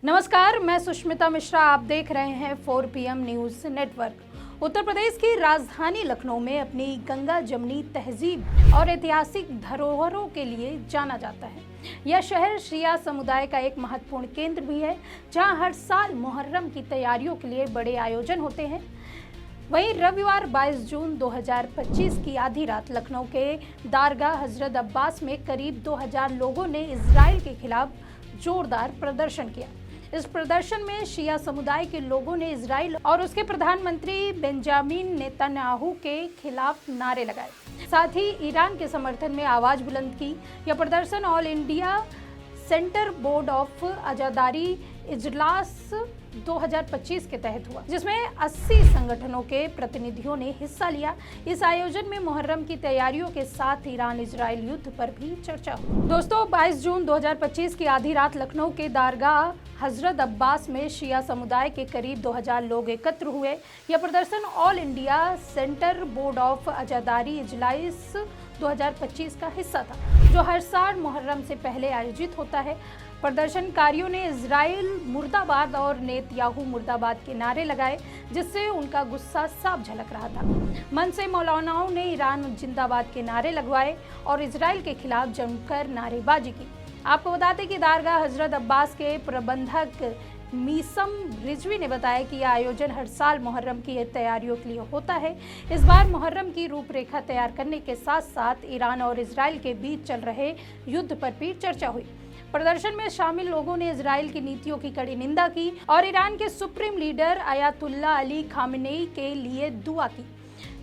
नमस्कार, मैं सुष्मिता मिश्रा। आप देख रहे हैं 4 PM news network. Uttar Pradesh की राजधानी लखनऊ में अपनी गंगा जमनी तहजीब और ऐतिहासिक धरोहरों के लिए जाना जाता है। यह शहर शिया समुदाय का एक महत्वपूर्ण केंद्र भी है, जहां हर साल मुहर्रम की तैयारियों के लिए बड़े आयोजन होते हैं। वहीं रविवार 22 जून 2025 की आधी रात लखनऊ के दारगाह हजरत अब्बास में करीब 2000 लोगों ने इजराइल के खिलाफ जोरदार प्रदर्शन किया। इस प्रदर्शन में शिया समुदाय के लोगों ने इजराइल और उसके प्रधानमंत्री बेंजामिन नेतन्याहू के खिलाफ नारे लगाए, साथ ही ईरान के समर्थन में आवाज बुलंद की। यह प्रदर्शन all India centre board of अजादारी इजलास 2025 के तहत हुआ, जिसमें 80 संगठनों के प्रतिनिधियों ने हिस्सा लिया। इस आयोजन में मुहर्रम की तैयारियों के साथ ईरान इजराइल युद्ध पर भी चर्चा हुई। दोस्तों, 22 जून 2025 की आधी रात लखनऊ के दारगाह हजरत अब्बास में शिया समुदाय के करीब 2000 लोग एकत्र हुए। यह प्रदर्शन all India centre board of अजादारी इजलास 2025 का हिस्सा था, जो हर साल मुहर्रम से पहले आयोजित होता है। प्रदर्शनकारियों ने इजराइल मुर्दाबाद और नेतन्याहू मुर्दाबाद के नारे लगाए, जिससे उनका गुस्सा साफ झलक रहा था। मंच से मौलानाओं ने ईरान जिंदाबाद के नारे लगवाए और इजराइल के खिलाफ जमकर नारेबाजी की। आपको बता दें कि दारगाह हजरत अब्बास के प्रबंधक मीसम रिजवी ने बताया कि यह आयोजन हर साल मुहर्रम की तैयारियों के लिए होता है। इस बार मुहर्रम की रूपरेखा तैयार करने के साथ साथ ईरान और इजराइल के बीच चल रहे युद्ध पर भी चर्चा हुई। प्रदर्शन में शामिल लोगों ने इजराइल की नीतियों की कड़ी निंदा की और ईरान के supreme leader Ayatollah Ali Khamenei के लिए दुआ की।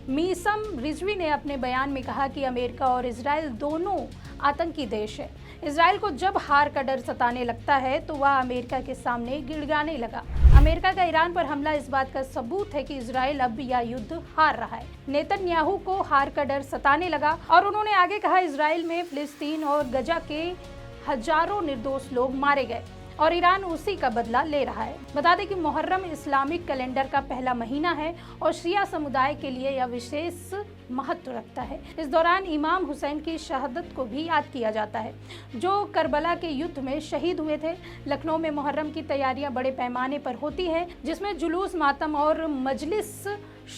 मीसम रिजवी ने अपने बयान में कहा कि अमेरिका और इजराइल दोनों आतंकी देश है। इजराइल को जब हार का डर सताने लगता है तो वह अमेरिका के सामने गिड़गिड़ाने लगा। अमेरिका का ईरान पर हमला इस बात का सबूत है कि इजराइल अब यह युद्ध हार रहा है। नेतन्याहू को हार का डर सताने लगा और उन्होंने आगे कहा, इजराइल में फिलिस्तीन और गजा के हजारों निर्दोष लोग मारे गए और ईरान उसी का बदला ले रहा है। बता दें कि मुहर्रम इस्लामिक कैलेंडर का पहला महीना है और शिया समुदाय के लिए यह विशेष महत्व रखता है। इस दौरान इमाम हुसैन की शहादत को भी याद किया जाता है, जो करबला के युद्ध में शहीद हुए थे। लखनऊ में मुहर्रम की तैयारियां बड़े पैमाने पर होती है, जिसमें जुलूस, मातम और मजलिस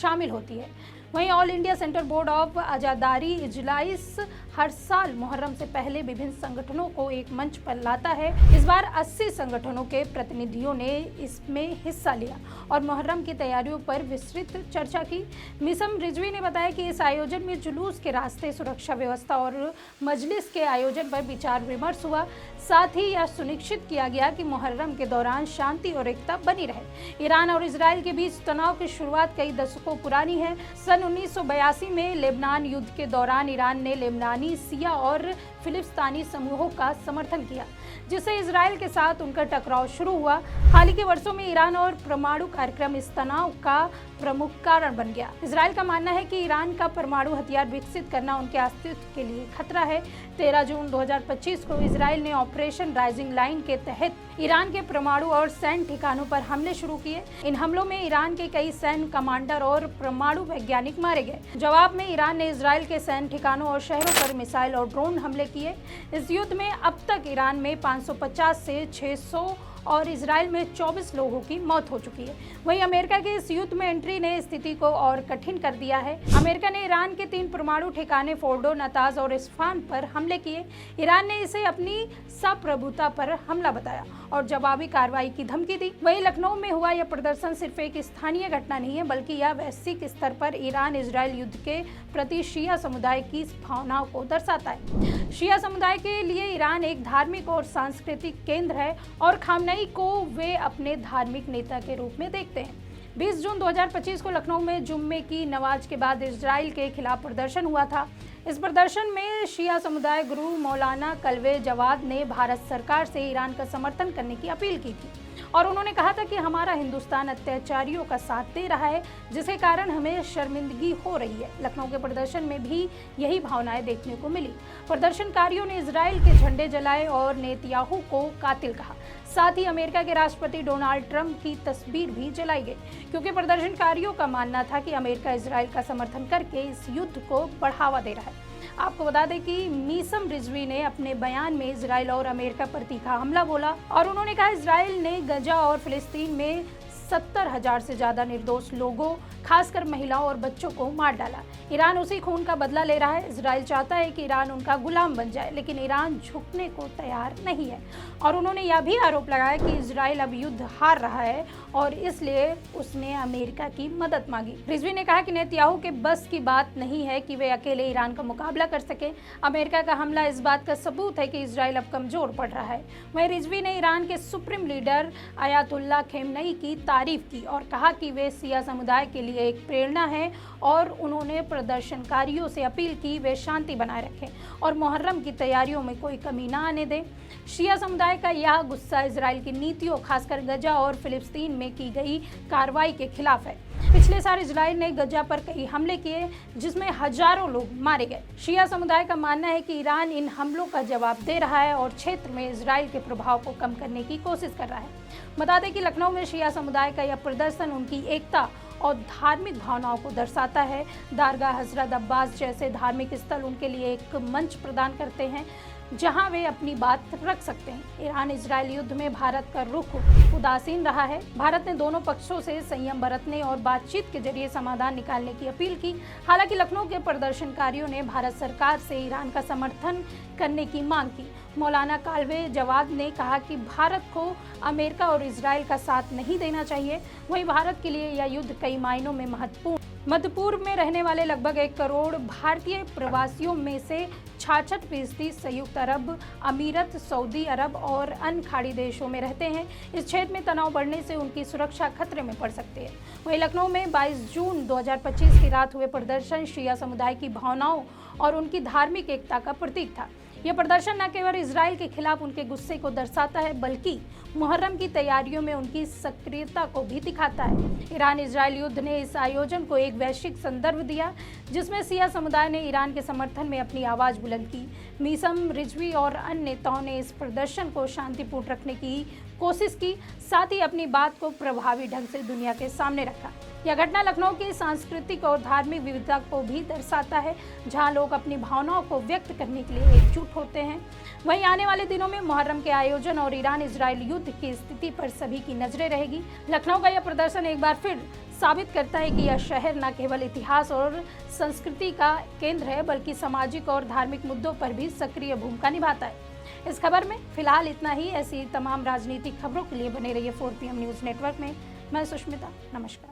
शामिल होती है। वहीं all India centre board of अजादारी इजलास हर साल मुहर्रम से पहले विभिन्न संगठनों को एक मंच पर लाता है। इस बार 80 संगठनों के प्रतिनिधियों ने इसमें हिस्सा लिया और मुहर्रम की तैयारियों पर विस्तृत चर्चा की। मिसम रिजवी ने बताया कि इस आयोजन में जुलूस के रास्ते, सुरक्षा व्यवस्था और मजलिस के आयोजन पर विचार विमर्श हुआ। साथ ही यह सुनिश्चित किया गया कि मुहर्रम के दौरान शांति और एकता बनी रहे। ईरान और इजराइल के बीच तनाव की शुरुआत कई दशकों पुरानी है। सन 1982 में लेबनान युद्ध के दौरान ईरान ने लेबनानी, सिया और फिलिस्तीनी समूहों का समर्थन किया, जिससे इजराइल के साथ उनका टकराव शुरू हुआ। हाल ही के वर्षों में ईरान और परमाणु कार्यक्रम इस तनाव का प्रमुख कारण बन गया। इजराइल का मानना है कि ईरान का परमाणु हथियार विकसित करना उनके अस्तित्व के लिए खतरा है। 13 जून 2025 को इजराइल ने ऑपरेशन राइजिंग लाइन के तहत ईरान के परमाणु और सैन्य ठिकानों पर हमले शुरू किए। इन हमलों में ईरान के कई सैन्य कमांडर और परमाणु वैज्ञानिक मारे गए। जवाब में ईरान ने इजराइल के सैन्य ठिकानों और शहरों पर मिसाइल और ड्रोन हमले किए। इस युद्ध में अब तक ईरान में 550 से 600 और इजराइल में 24 लोगों की मौत हो चुकी है। वहीं अमेरिका के इस युद्ध में एंट्री ने स्थिति को और कठिन कर दिया है। अमेरिका ने ईरान के 3 परमाणु ठिकाने फोर्डो, नताज और इस्फहान पर हमले किए। ईरान ने इसे अपनी संप्रभुता पर हमला बताया और जवाबी कार्रवाई की धमकी दी। वहीं लखनऊ में हुआ यह प्रदर्शन सिर्फ एक स्थानीय घटना नहीं है, बल्कि यह वैश्विक स्तर पर ईरान इजराइल युद्ध के प्रति शिया समुदाय की भावनाओं को दर्शाता है। शिया समुदाय के लिए ईरान एक धार्मिक और सांस्कृतिक केंद्र है और खामेनेई को वे अपने धार्मिक नेता के रूप में देखते हैं। 20 जून 2025 को लखनऊ में जुम्मे की नमाज के बाद इजराइल के खिलाफ प्रदर्शन हुआ था। इस प्रदर्शन में शिया समुदाय गुरु मौलाना कल्वे जवाद ने भारत सरकार से ईरान का समर्थन करने की अपील की थी और उन्होंने कहा था कि हमारा हिंदुस्तान अत्याचारियों का साथ दे रहा है, जिसके कारण हमें शर्मिंदगी हो रही है। लखनऊ के प्रदर्शन में भी यही भावनाएं देखने को मिली। प्रदर्शनकारियों ने इजराइल के झंडे जलाए और नेतन्याहू को कातिल कहा। साथ ही अमेरिका के राष्ट्रपति डोनाल्ड ट्रंप की तस्वीर भी जलाई गई, क्योंकि प्रदर्शनकारियों का मानना था कि अमेरिका इजराइल का समर्थन करके इस युद्ध को बढ़ावा दे रहा है। आपको बता दें कि मीसम रिजवी ने अपने बयान में इजराइल और अमेरिका पर तीखा हमला बोला और उन्होंने कहा इजराइल ने गजा और फिलिस्तीन में 70,000 से ज्यादा निर्दोष लोगों, खासकर महिलाओं और बच्चों को मार डाला। ईरान उसी खून का बदला ले रहा है। इजराइल चाहता है कि ईरान उनका गुलाम बन जाए, लेकिन ईरान झुकने को तैयार नहीं है और उन्होंने यह भी आरोप लगाया कि इजराइल अब युद्ध हार रहा है और इसलिए उसने अमेरिका की मदद मांगी। रिजवी ने कहा कि नेतन्याहू के बस की बात नहीं है कि वे अकेले ईरान का मुकाबला कर सके। अमेरिका का हमला इस बात का सबूत है कि इजराइल अब कमजोर पड़ रहा है। वहीं रिजवी ने ईरान के सुप्रीम लीडर अयातुल्ला खेमनई की तारीफ की और कहा कि वे शिया समुदाय के लिए एक प्रेरणा है और उन्होंने प्रदर्शनकारियों से अपील की वे शांति बनाए रखें और मुहर्रम की तैयारियों में कोई कमी न आने दें। शिया समुदाय का यह गुस्सा इजराइल की नीतियों, खासकर गजा और फिलिस्तीन में की गई कार्रवाई के खिलाफ है। पिछले साल इजराइल ने गजा पर कई हमले किए जिसमें हजारों लोग मारे गए। शिया समुदाय का मानना है कि ईरान इन हमलों का जवाब दे रहा है और क्षेत्र में इजराइल के प्रभाव को कम करने की कोशिश कर रहा है। बता दें कि लखनऊ में शिया समुदाय का यह प्रदर्शन उनकी एकता और धार्मिक भावनाओं को दर्शाता है। दरगाह हजरत अब्बास जैसे धार्मिक स्थल उनके लिए एक मंच प्रदान करते हैं जहां वे अपनी बात रख सकते हैं। ईरान इजरायल युद्ध में भारत का रुख उदासीन रहा है। भारत ने दोनों पक्षों से संयम बरतने और बातचीत के जरिए समाधान निकालने की अपील की। हालांकि लखनऊ के प्रदर्शनकारियों ने भारत सरकार से ईरान का समर्थन करने की मांग की। मौलाना कालवे जवाद ने कहा कि भारत को अमेरिका और इजरायल का साथ नहीं देना चाहिए। वहीं भारत के लिए यह युद्ध कई मायनों में महत्वपूर्ण। मध्य पूर्व में रहने वाले लगभग 1 करोड़ भारतीय प्रवासियों में से 66% संयुक्त अरब अमीरत, सऊदी अरब और अन्य खाड़ी देशों में रहते हैं। इस क्षेत्र में तनाव बढ़ने से उनकी सुरक्षा खतरे में पड़ सकती है। वहीं लखनऊ में 22 जून 2025 की रात हुए प्रदर्शन शिया समुदाय की भावनाओं और उनकी धार्मिक एकता का प्रतीक था। यह प्रदर्शन न केवल इजराइल के खिलाफ उनके गुस्से को दर्शाता है, बल्कि मुहर्रम की तैयारियों में उनकी सक्रियता को भी दिखाता है। ईरान इजराइल युद्ध ने इस आयोजन को एक वैश्विक संदर्भ दिया, जिसमें शिया समुदाय ने ईरान के समर्थन में अपनी आवाज बुलंद की। मीसम रिजवी और अन्य नेताओं ने इस प्रदर्शन को शांतिपूर्ण रखने की कोशिश की, साथ ही अपनी बात को प्रभावी ढंग से दुनिया के सामने रखा। यह घटना लखनऊ की सांस्कृतिक और धार्मिक विविधता को भी दर्शाता है, जहां लोग अपनी भावनाओं को व्यक्त करने के लिए एकजुट होते हैं। वहीं आने वाले दिनों में मुहर्रम के आयोजन और ईरान इजराइल युद्ध की स्थिति पर सभी की नजरें रहेगी। लखनऊ का यह प्रदर्शन एक बार फिर साबित करता है कि यह शहर न केवल इतिहास और संस्कृति का केंद्र है, बल्कि सामाजिक और धार्मिक मुद्दों पर भी सक्रिय भूमिका निभाता है। इस खबर में फिलहाल इतना ही। ऐसी तमाम राजनीतिक खबरों के लिए बने रहिए 4PM न्यूज़ नेटवर्क में। मैं सुष्मिता, नमस्कार।